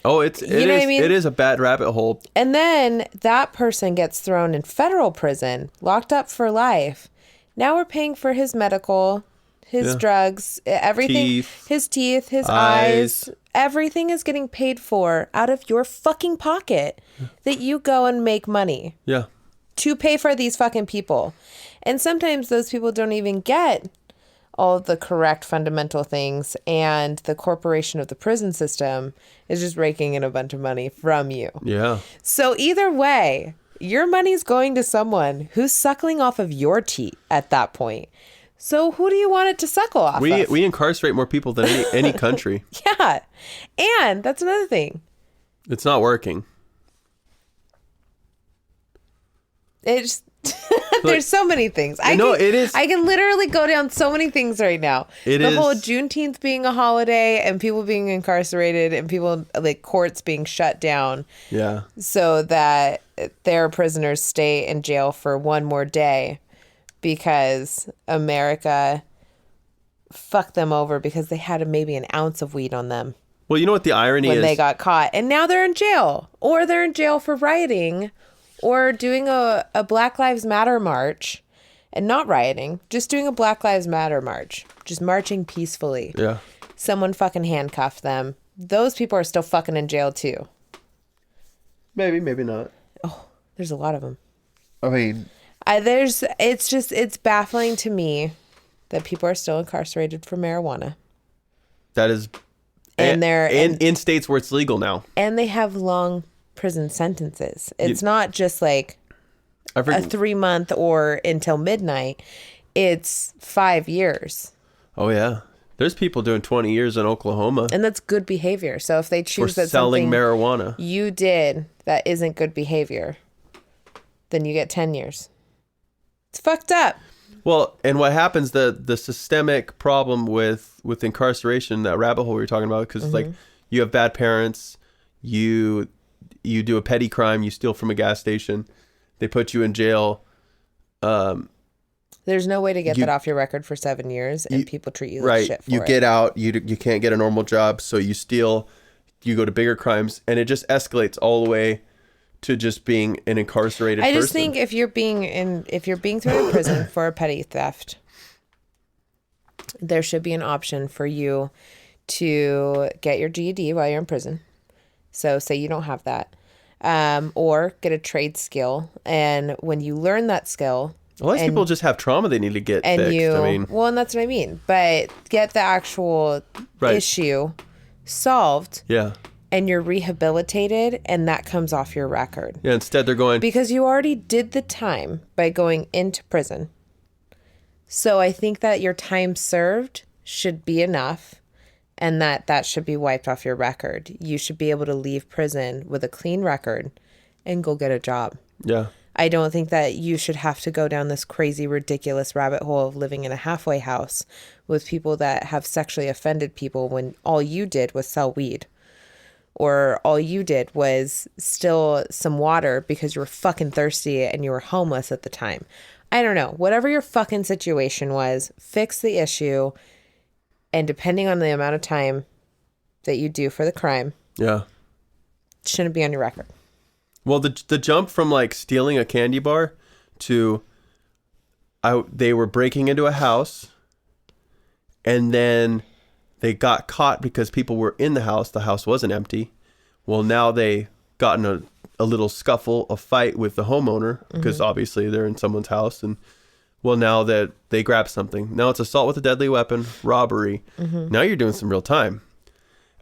Oh, it is a bad rabbit hole. And then that person gets thrown in federal prison, locked up for life. Now we're paying for his medical, his drugs, everything, his teeth, his eyes. Everything is getting paid for out of your fucking pocket that you go and make money. Yeah. To pay for these fucking people. And sometimes those people don't even get all of the correct fundamental things, and the corporation of the prison system is just raking in a bunch of money from you. Yeah. So either way, your money's going to someone who's suckling off of your teat at that point. So who do you want it to suckle off of? We incarcerate more people than any country. Yeah. And that's another thing. It's not working. It's there's so many things. It is. I can literally go down so many things right now. The whole Juneteenth being a holiday and people being incarcerated and people like courts being shut down. Yeah. So that their prisoners stay in jail for one more day because America fucked them over because they had maybe an ounce of weed on them. Well, you know what the irony is? When they got caught. And now they're in jail. Or they're in jail for rioting. Or doing a Black Lives Matter march and not rioting, just doing a Black Lives Matter march, just marching peacefully. Yeah. Someone fucking handcuffed them. Those people are still fucking in jail too. Maybe not. Oh, there's a lot of them. I mean, it's baffling to me that people are still incarcerated for marijuana. That is, and they're in states where it's legal now. And they have long prison sentences. It's not just like a 3-month or until midnight. It's 5 years. Oh yeah, there's people doing 20 years in Oklahoma, and that's good behavior. So if they choose that selling something marijuana you did that isn't good behavior, then you get 10 years. It's fucked up. Well, and what happens, the systemic problem with incarceration, that rabbit hole we were talking about, because it's like you have bad parents, you do a petty crime, you steal from a gas station, they put you in jail. There's no way to get that off your record for 7 years, and people treat you like shit for it. You get out, you can't get a normal job, so you steal, you go to bigger crimes, and it just escalates all the way to just being an incarcerated person. I just think if you're being thrown in prison for a petty theft, there should be an option for you to get your GED while you're in prison. So say you don't have that, or get a trade skill. And when you learn that skill, a lot of people just have trauma they need to get fixed. Well, and that's what I mean. But get the actual issue solved. Yeah. And you're rehabilitated, and that comes off your record. Yeah. Instead, they're going because you already did the time by going into prison. So I think that your time served should be enough. And that should be wiped off your record. You should be able to leave prison with a clean record and go get a job. Yeah. I don't think that you should have to go down this crazy, ridiculous rabbit hole of living in a halfway house with people that have sexually offended people when all you did was sell weed. Or all you did was steal some water because you were fucking thirsty and you were homeless at the time. I don't know. Whatever your fucking situation was, fix the issue. And depending on the amount of time that you do for the crime, it shouldn't be on your record. Well, the jump from like stealing a candy bar to they were breaking into a house, and then they got caught because people were in the house. The house wasn't empty. Well, now they got in a little scuffle, a fight with the homeowner because obviously they're in someone's house, and well, now that they grab something, now it's assault with a deadly weapon, robbery. Now you're doing some real time.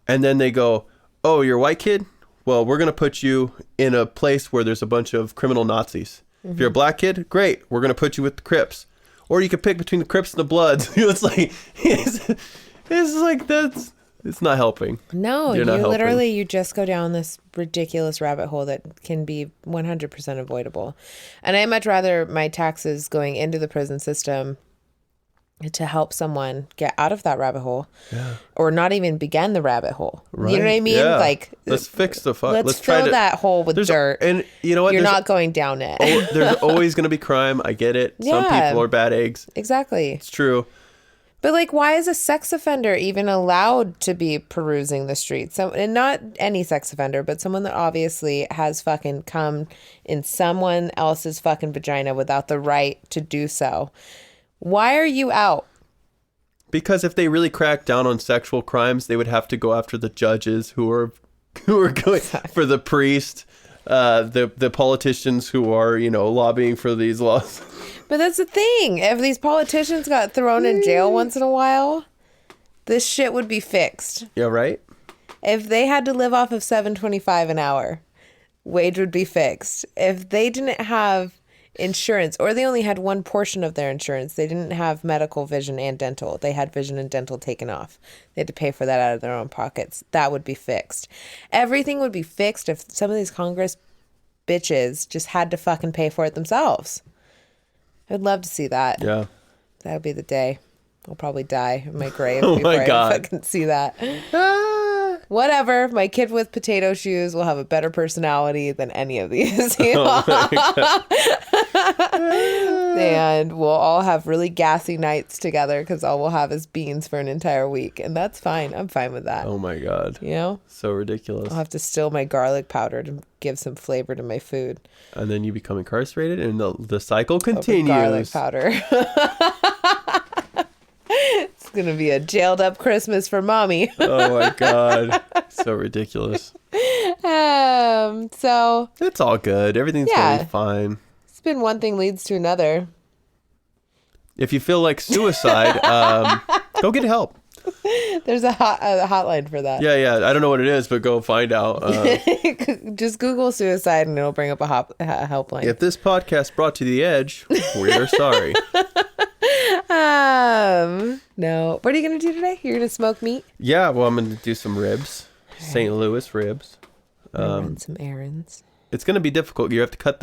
And then they go, oh, you're a white kid? Well, we're going to put you in a place where there's a bunch of criminal Nazis. If you're a black kid, great. We're going to put you with the Crips. Or you could pick between the Crips and the Bloods. It's like, it's not helping. No, you just go down this ridiculous rabbit hole that can be 100% avoidable. And I much rather my taxes going into the prison system to help someone get out of that rabbit hole, or not even begin the rabbit hole. Right. You know what I mean? Yeah. Like, let's fix the fuck. Let's fill that hole with dirt. And you know what? You're not going down it. There's always going to be crime. I get it. Yeah. Some people are bad eggs. Exactly. It's true. But like, why is a sex offender even allowed to be perusing the streets? So, and not any sex offender, but someone that obviously has fucking come in someone else's fucking vagina without the right to do so. Why are you out? Because if they really crack down on sexual crimes, they would have to go after the judges who are going for the priest, the politicians who are, lobbying for these laws. But that's the thing. If these politicians got thrown in jail once in a while, this shit would be fixed. Yeah, right? If they had to live off of $7.25 an hour, wage would be fixed. If they didn't have insurance, or they only had one portion of their insurance, they didn't have medical, vision, and dental. They had vision and dental taken off. They had to pay for that out of their own pockets. That would be fixed. Everything would be fixed if some of these Congress bitches just had to fucking pay for it themselves. I'd love to see that. Yeah. That would be the day. I'll probably die in my grave Oh before my God. I fucking see that. Whatever. My kid with potato shoes will have a better personality than any of these. And we'll all have really gassy nights together because all we'll have is beans for an entire week. And that's fine. I'm fine with that. Oh my God. You know? So ridiculous. I'll have to still my garlic powder to give some flavor to my food. And then you become incarcerated and the cycle Over continues. garlic powder. It's going to be a jailed up Christmas for mommy. Oh my God. So ridiculous. So It's all good. Everything's going to be fine. it's been one thing leads to another. If you feel like suicide, go get help. There's a hotline for that. Yeah. I don't know what it is, but go find out. Just Google suicide and it'll bring up a helpline. If this podcast brought to the edge, we're sorry. No. What are you going to do today? You're going to smoke meat? Yeah, well, I'm going to do some ribs. St. Louis ribs. Run some errands. It's going to be difficult. You have to cut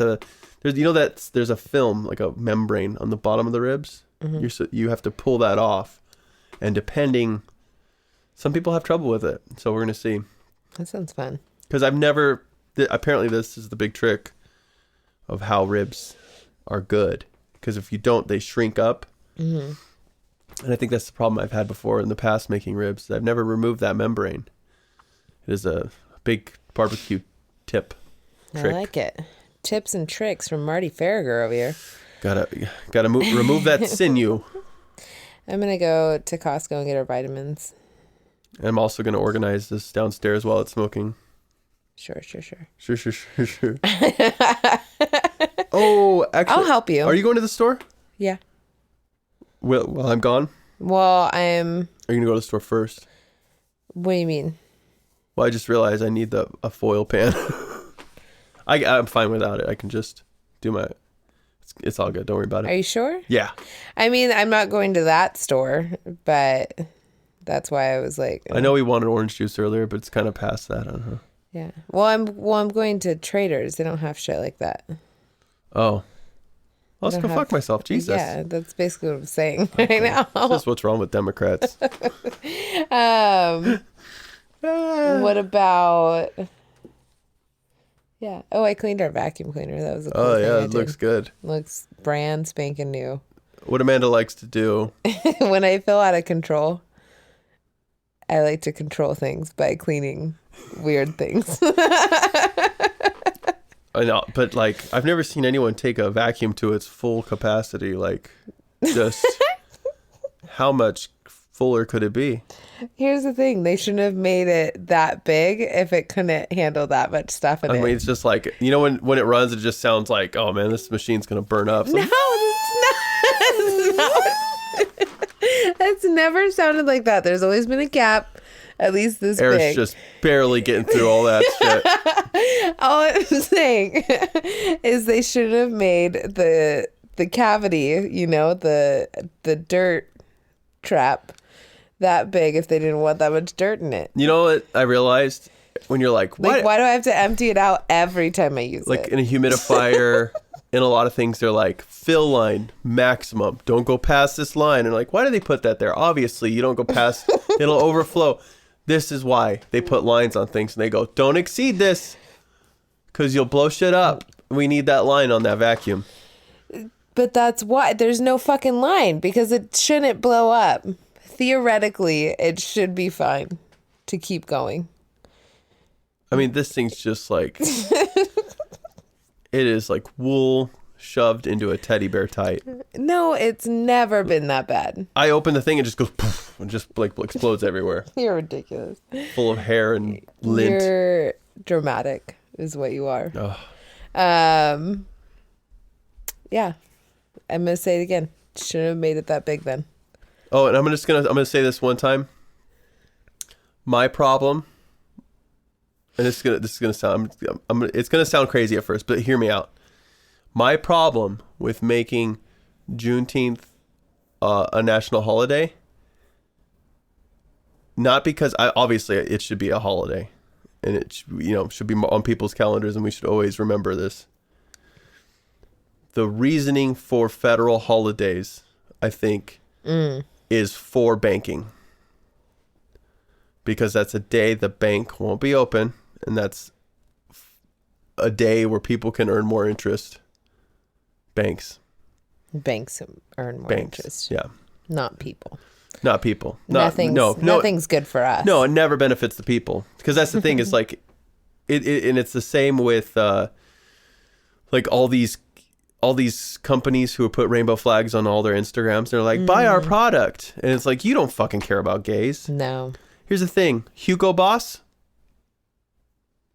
there's a film, like a membrane on the bottom of the ribs. Mm-hmm. You have to pull that off. And some people have trouble with it. So we're going to see. That sounds fun. Because apparently this is the big trick of how ribs are good. Because if you don't, they shrink up. Mm-hmm. And I think that's the problem I've had before in the past making ribs. I've never removed that membrane. It is a big barbecue trick. I like it. Tips and tricks from Marty Farragher over here. Gotta remove that sinew. I'm going to go to Costco and get our vitamins. I'm also going to organize this downstairs while it's smoking. Sure. Sure. Oh, actually. I'll help you. Are you going to the store? Yeah. While I'm gone? Well, Are you going to go to the store first? What do you mean? Well, I just realized I need a foil pan. I'm fine without it. I can just do it's all good. Don't worry about it. Are you sure? Yeah. I mean, I'm not going to that store, but that's why I was like... I know we wanted orange juice earlier, but it's kind of past that. I don't know. Yeah. Well, I'm going to Traders. They don't have shit like that. Oh. I'll just go fuck myself. Jesus. Yeah, that's basically what I'm saying right now. That's what's wrong with Democrats. What about... Yeah. Oh, I cleaned our vacuum cleaner. That was a cool thing I it did. looks good. Looks brand spanking new. What Amanda likes to do. When I feel out of control, I like to control things by cleaning weird things. I know, but I've never seen anyone take a vacuum to its full capacity. Just how much fuller could it be? Here's the thing. They shouldn't have made it that big if it couldn't handle that much stuff in it. I mean, it's just when it runs, it just sounds like, oh man, this machine's going to burn up. No, it's not. It's never sounded like that. There's always been a gap, at least this Air's big. just barely getting through all that shit. All I'm saying is they should have made the cavity, the dirt trap that big if they didn't want that much dirt in it. You know what I realized? When you're like, what? Why do I have to empty it out every time I use it? In a humidifier, in a lot of things, they're like, fill line, maximum. Don't go past this line. And why do they put that there? Obviously, you don't go past, it'll overflow. This is why they put lines on things. And they go, don't exceed this because you'll blow shit up. We need that line on that vacuum. But that's why there's no fucking line because it shouldn't blow up. theoretically, it should be fine to keep going. I mean, this thing's just like, it is like wool shoved into a teddy bear tight. No, it's never been that bad. I open the thing and it just goes poof, and just like explodes everywhere. You're ridiculous. Full of hair and lint. You're dramatic is what you are. Ugh. Yeah. I'm going to say it again. Shouldn't have made it that big then. Oh, and I'm gonna say this one time. My problem, and it's gonna sound it's gonna sound crazy at first, but hear me out. My problem with making Juneteenth a national holiday, not because obviously it should be a holiday, and it should be on people's calendars, and we should always remember this. The reasoning for federal holidays, I think, is for banking. Because that's a day the bank won't be open, and that's a day where people can earn more interest. Banks earn more Banks. interest. Yeah. Not people. Not people. Nothing's good for us. No, it never benefits the people. Because that's the thing, is like, and it's the same with like all these companies who put rainbow flags on all their Instagrams. They're like, buy our product. And it's like, you don't fucking care about gays. No. Here's the thing. Hugo Boss.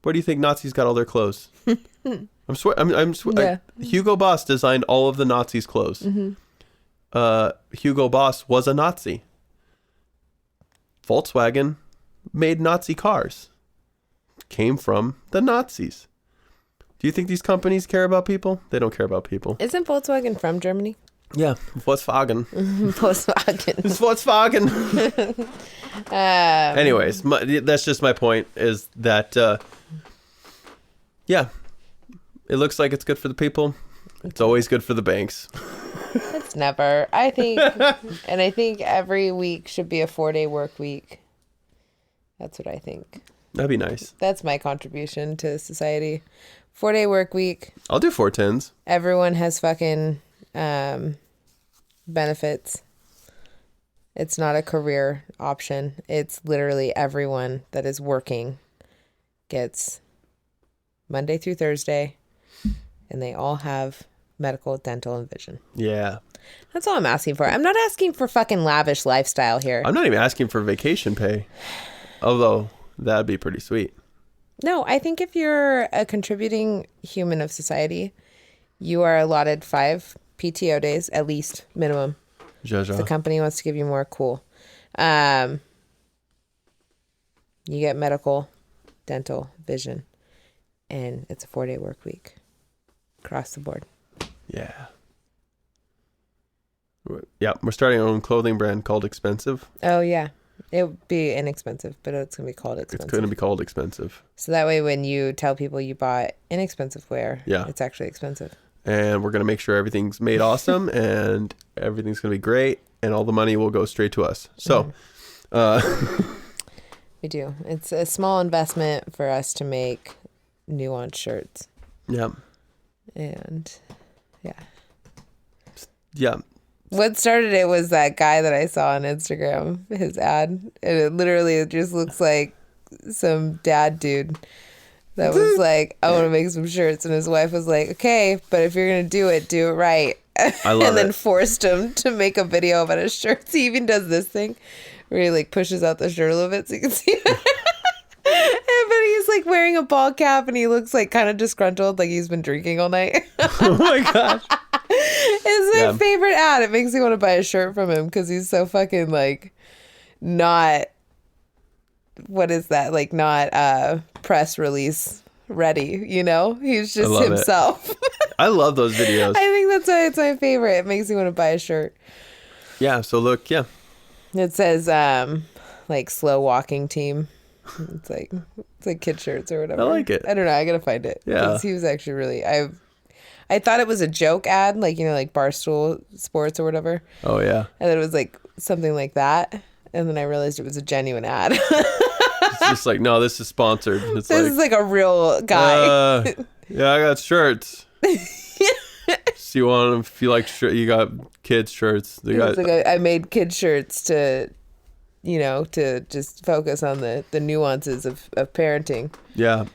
Where do you think Nazis got all their clothes? Yeah. Hugo Boss designed all of the Nazis' clothes. Hugo Boss was a Nazi. Volkswagen made Nazi cars. Came from the Nazis. Do you think these companies care about people? They don't care about people. Isn't Volkswagen from Germany? Yeah, Volkswagen. Volkswagen. It's Volkswagen. Anyways, that's just my point, is that, yeah, it looks like it's good for the people. It's always good for the banks. It's never. I think every week should be a 4-day work week. That's what I think. That'd be nice. That's my contribution to society. 4-day work week. I'll do 410s. Everyone has fucking benefits. It's not a career option. It's literally everyone that is working gets Monday through Thursday, and they all have medical, dental, and vision. Yeah. That's all I'm asking for. I'm not asking for fucking lavish lifestyle here. I'm not even asking for vacation pay, although that'd be pretty sweet. No, I think if you're a contributing human of society, you are allotted 5 PTO days, at least, minimum. If the company wants to give you more, cool. You get medical, dental, vision, and it's a 4-day work week across the board. Yeah. Yeah, we're starting our own clothing brand called Expensive. Oh, yeah. It would be inexpensive, but it's going to be called expensive. It's going to be called Expensive. So that way when you tell people you bought inexpensive wear, it's actually expensive. And we're going to make sure everything's made awesome and everything's going to be great, and all the money will go straight to us. So, we do. It's a small investment for us to make nuanced shirts. Yeah. And yeah. Yeah. What started it was that guy that I saw on Instagram, his ad. And it literally just looks like some dad dude that was like, I want to make some shirts. And his wife was like, okay, but if you're going to do it right. I love and then it. forced him to make a video about his shirts. He even does this thing where he like pushes out the shirt a little bit so you can see it. But he's like wearing a ball cap and he looks like kind of disgruntled, like he's been drinking all night. Oh my gosh. It's my favorite ad. It makes me want to buy a shirt from him because he's so fucking like not, what is that? Like not press release ready, you know? He's just himself. I love those videos. I think that's why it's my favorite. It makes me want to buy a shirt. Yeah, so look, yeah. It says like slow walking team. It's like kid shirts or whatever. I like it. I don't know. I gotta find it. Yeah. 'Cause he was actually really. I thought it was a joke ad, like like Barstool Sports or whatever. Oh yeah. And then it was like something like that, and then I realized it was a genuine ad. It's just like, no, this is sponsored. It's This is like a real guy. Yeah, I got shirts. So you want them? If you like shirt, you got kids shirts. They got. It's like I made kid shirts to to just focus on the nuances of parenting. Yeah.